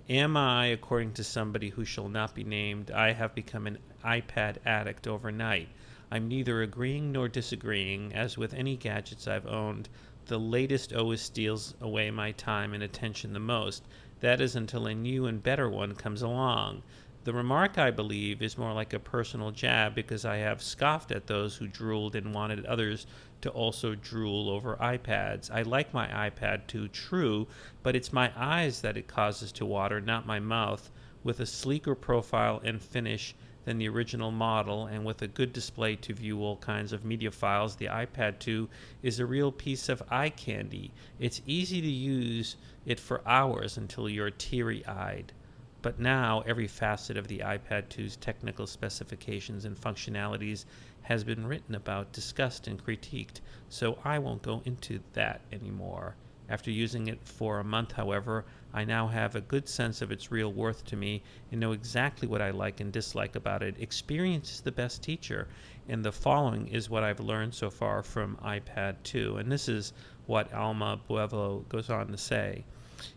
am I, according to somebody who shall not be named, I have become an iPad addict overnight. I'm neither agreeing nor disagreeing. As with any gadgets I've owned, the latest always steals away my time and attention the most. That is until a new and better one comes along. The remark, I believe, is more like a personal jab because I have scoffed at those who drooled and wanted others to also drool over iPads. I like my iPad 2, true, but it's my eyes that it causes to water, not my mouth. With a sleeker profile and finish than the original model, and with a good display to view all kinds of media files, the iPad 2 is a real piece of eye candy. It's easy to use it for hours until you're teary-eyed. But now every facet of the iPad 2's technical specifications and functionalities has been written about, discussed, and critiqued, so I won't go into that anymore. After using it for a month, however, I now have a good sense of its real worth to me and know exactly what I like and dislike about it. Experience is the best teacher, and the following is what I've learned so far from iPad 2. And this is what Alma Buevo goes on to say.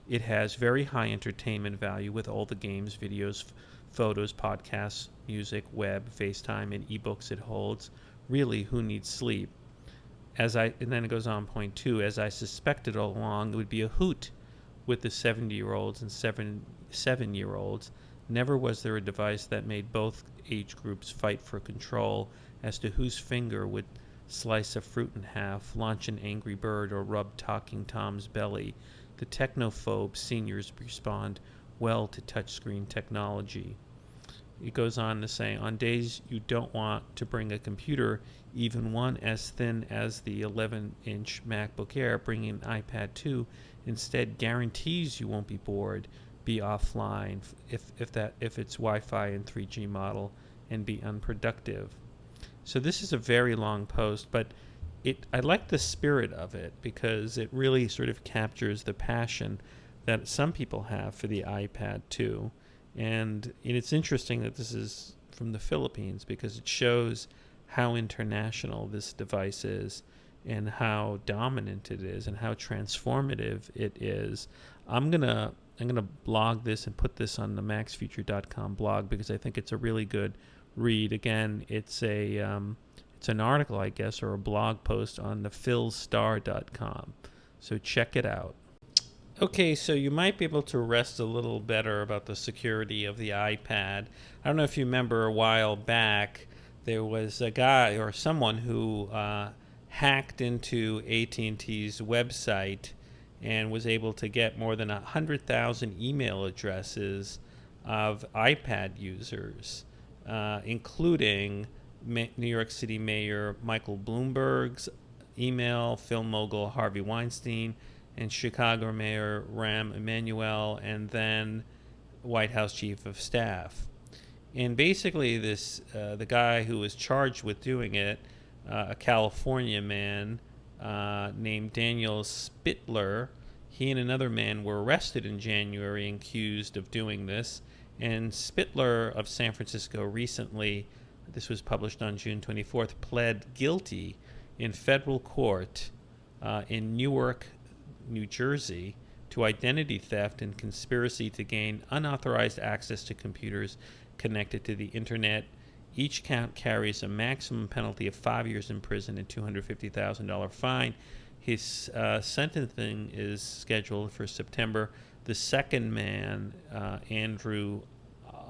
It has very high entertainment value with all the games, videos, photos, podcasts, music, web, FaceTime, and ebooks it holds. Really, who needs sleep? And then it goes on, point 2, as I suspected all along, it would be a hoot with the 70-year-olds and 7-year-olds. Never was there a device that made both age groups fight for control as to whose finger would slice a fruit in half, launch an Angry Bird, or rub Talking Tom's belly. The technophobe seniors respond well to touchscreen technology. It goes on to say, on days you don't want to bring a computer, even one as thin as the 11-inch MacBook Air, bringing an iPad 2 instead guarantees you won't be bored, be offline if it's Wi-Fi and 3G model, and be unproductive. So this is a very long post, but I like the spirit of it because it really sort of captures the passion that some people have for the iPad 2. And it's interesting that this is from the Philippines because it shows how international this device is and how dominant it is and how transformative it is. I'm gonna blog this and put this on the maxfuture.com blog because I think it's a really good read. Again, it's an article, I guess, or a blog post on the philstar.com. So check it out. Okay, so you might be able to rest a little better about the security of the iPad. I don't know if you remember a while back, there was a guy or someone who hacked into AT&T's website and was able to get more than 100,000 email addresses of iPad users, including New York City Mayor Michael Bloomberg's email, film mogul Harvey Weinstein, and Chicago Mayor Rahm Emanuel, and then White House Chief of Staff. And basically the guy who was charged with doing it, a California man named Daniel Spittler, he and another man were arrested in January and accused of doing this. And Spittler of San Francisco recently, this was published on June 24th, pled guilty in federal court in Newark, New Jersey, to identity theft and conspiracy to gain unauthorized access to computers connected to the internet. Each count carries a maximum penalty of 5 years in prison and $250,000 fine. His sentencing is scheduled for September. The second man, Andrew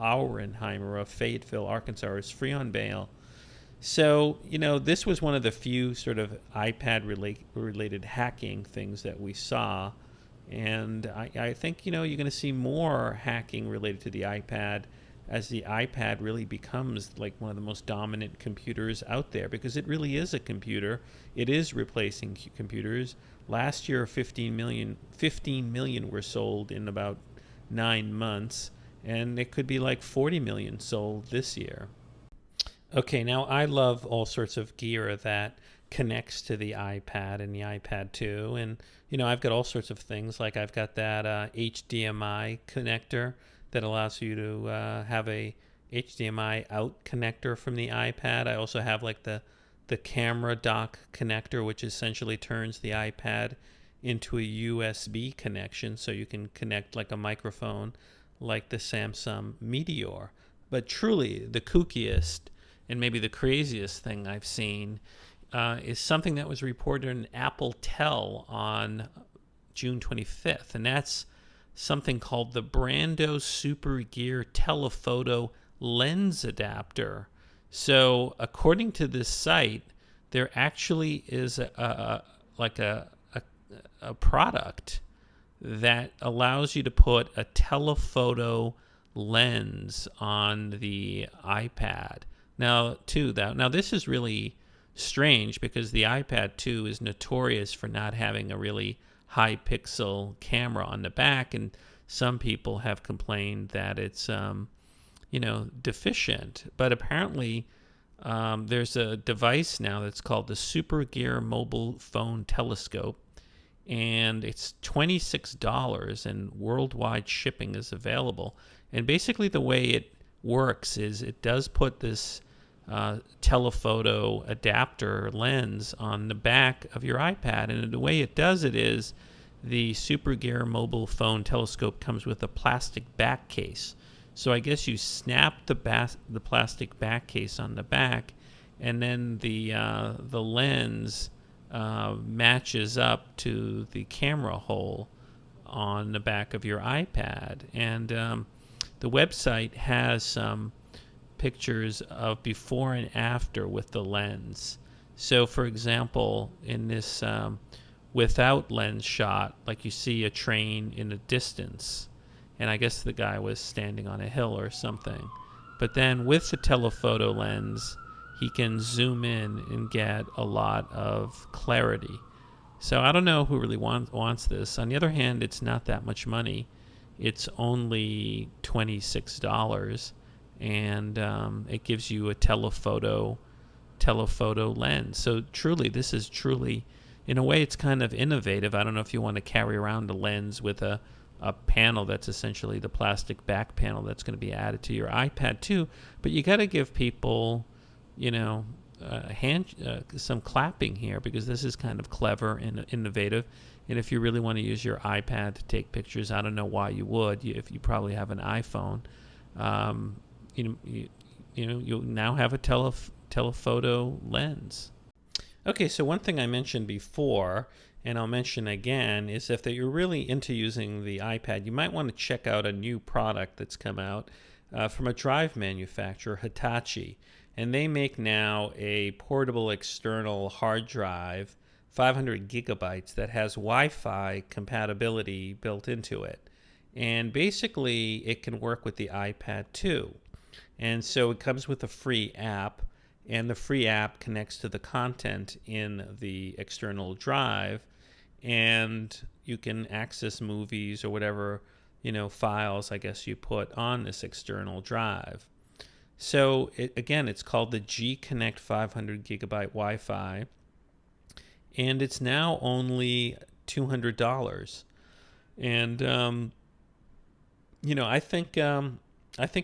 Auerenheimer of Fayetteville, Arkansas, is free on bail. So, this was one of the few sort of iPad-related hacking things that we saw. And I think, you're going to see more hacking related to the iPad as the iPad really becomes like one of the most dominant computers out there, because it really is a computer. It is replacing computers. Last year, 15 million were sold in about 9 months, and it could be like 40 million sold this year. Okay, now I love all sorts of gear that connects to the iPad and the iPad 2. And, I've got all sorts of things. Like I've got that HDMI connector that allows you to have a HDMI out connector from the iPad. I also have like the camera dock connector, which essentially turns the iPad into a USB connection so you can connect like a microphone like the Samsung Meteor. But truly, the kookiest and maybe the craziest thing I've seen is something that was reported in Apple Tel on June 25th, and that's something called the Brando Super Gear Telephoto Lens Adapter. So, according to this site, there actually is a product that allows you to put a telephoto lens on the iPad. Now, this is really strange because the iPad 2 is notorious for not having a really high pixel camera on the back, and some people have complained that it's deficient. But apparently there's a device now that's called the Super Gear Mobile Phone Telescope, and it's $26, and worldwide shipping is available. And basically the way it works is it does put this telephoto adapter lens on the back of your iPad, and the way it does it is the Super Gear Mobile Phone Telescope comes with a plastic back case. So I guess you snap the plastic back case on the back, and then the lens matches up to the camera hole on the back of your iPad. And the website has some pictures of before and after with the lens. So, for example, in this without lens shot, like you see a train in the distance, and I guess the guy was standing on a hill or something. But then with the telephoto lens, he can zoom in and get a lot of clarity. So I don't know who really wants this. On the other hand, it's not that much money. It's only $26, and it gives you a telephoto lens. So truly, this is truly, in a way, it's kind of innovative. I don't know if you want to carry around a lens with a panel that's essentially the plastic back panel that's going to be added to your iPad too, but you got to give people, some clapping here, because this is kind of clever and innovative. And if you really want to use your iPad to take pictures, I don't know why you would. If you probably have an iPhone, you now have a telephoto lens. Okay, so one thing I mentioned before, and I'll mention again, is if you're really into using the iPad, you might want to check out a new product that's come out from a drive manufacturer, Hitachi. And they make now a portable external hard drive, 500 gigabytes, that has Wi-Fi compatibility built into it. And basically, it can work with the iPad too. And so it comes with a free app, and the free app connects to the content in the external drive, and you can access movies or whatever, files, I guess, you put on this external drive. So it's called the G Connect 500 gigabyte Wi-Fi, and it's now only $200. And I think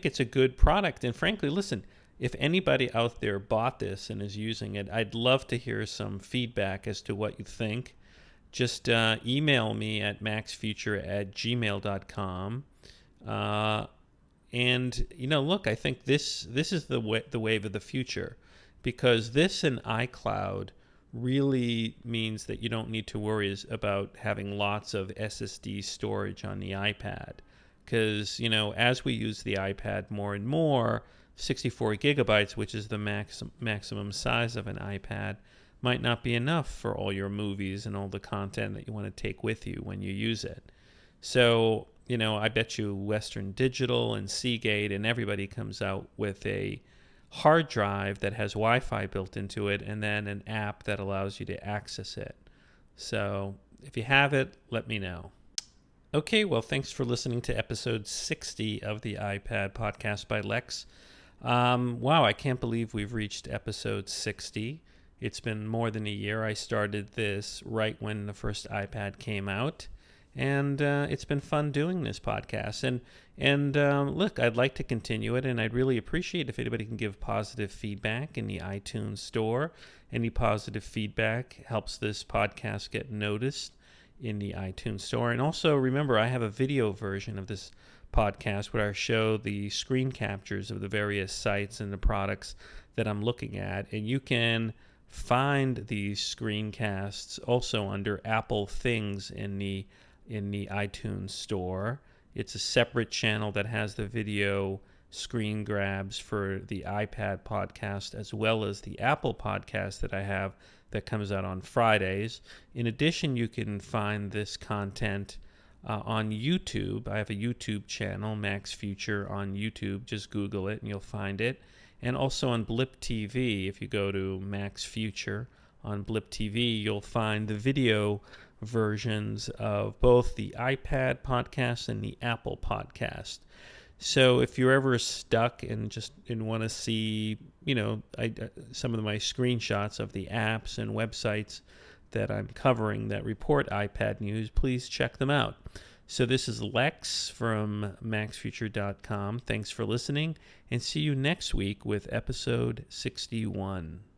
it's a good product. And frankly, listen, if anybody out there bought this and is using it, I'd love to hear some feedback as to what you think. Just email me at maxfuture@gmail.com. And look, I think this is the wave of the future, because this and iCloud really means that you don't need to worry about having lots of SSD storage on the iPad, because as we use the iPad more and more, 64 gigabytes, which is the maximum size of an iPad, might not be enough for all your movies and all the content that you want to take with you when you use it. So I bet you Western Digital and Seagate and everybody comes out with a hard drive that has Wi-Fi built into it, and then an app that allows you to access it. So if you have it, let me know. Okay, well, thanks for listening to episode 60 of the iPad podcast by Lex. Wow, I can't believe we've reached episode 60. It's been more than a year. I started this right when the first iPad came out. And it's been fun doing this podcast. And look, I'd like to continue it, and I'd really appreciate if anybody can give positive feedback in the iTunes store. Any positive feedback helps this podcast get noticed in the iTunes store. And also, remember, I have a video version of this podcast where I show the screen captures of the various sites and the products that I'm looking at. And you can find these screencasts also under Apple Things in the iTunes store. It's a separate channel that has the video screen grabs for the iPad podcast as well as the Apple podcast that I have that comes out on Fridays. In addition, you can find this content on YouTube. I have a YouTube channel, Max Future on YouTube. Just Google it and you'll find it. And also on Blip TV. If you go to Max Future on Blip TV, you'll find the video versions of both the iPad podcast and the Apple podcast. So if you're ever stuck and want to see, some of my screenshots of the apps and websites that I'm covering that report iPad news, please check them out. So this is Lex from maxfuture.com. Thanks for listening, and see you next week with episode 61.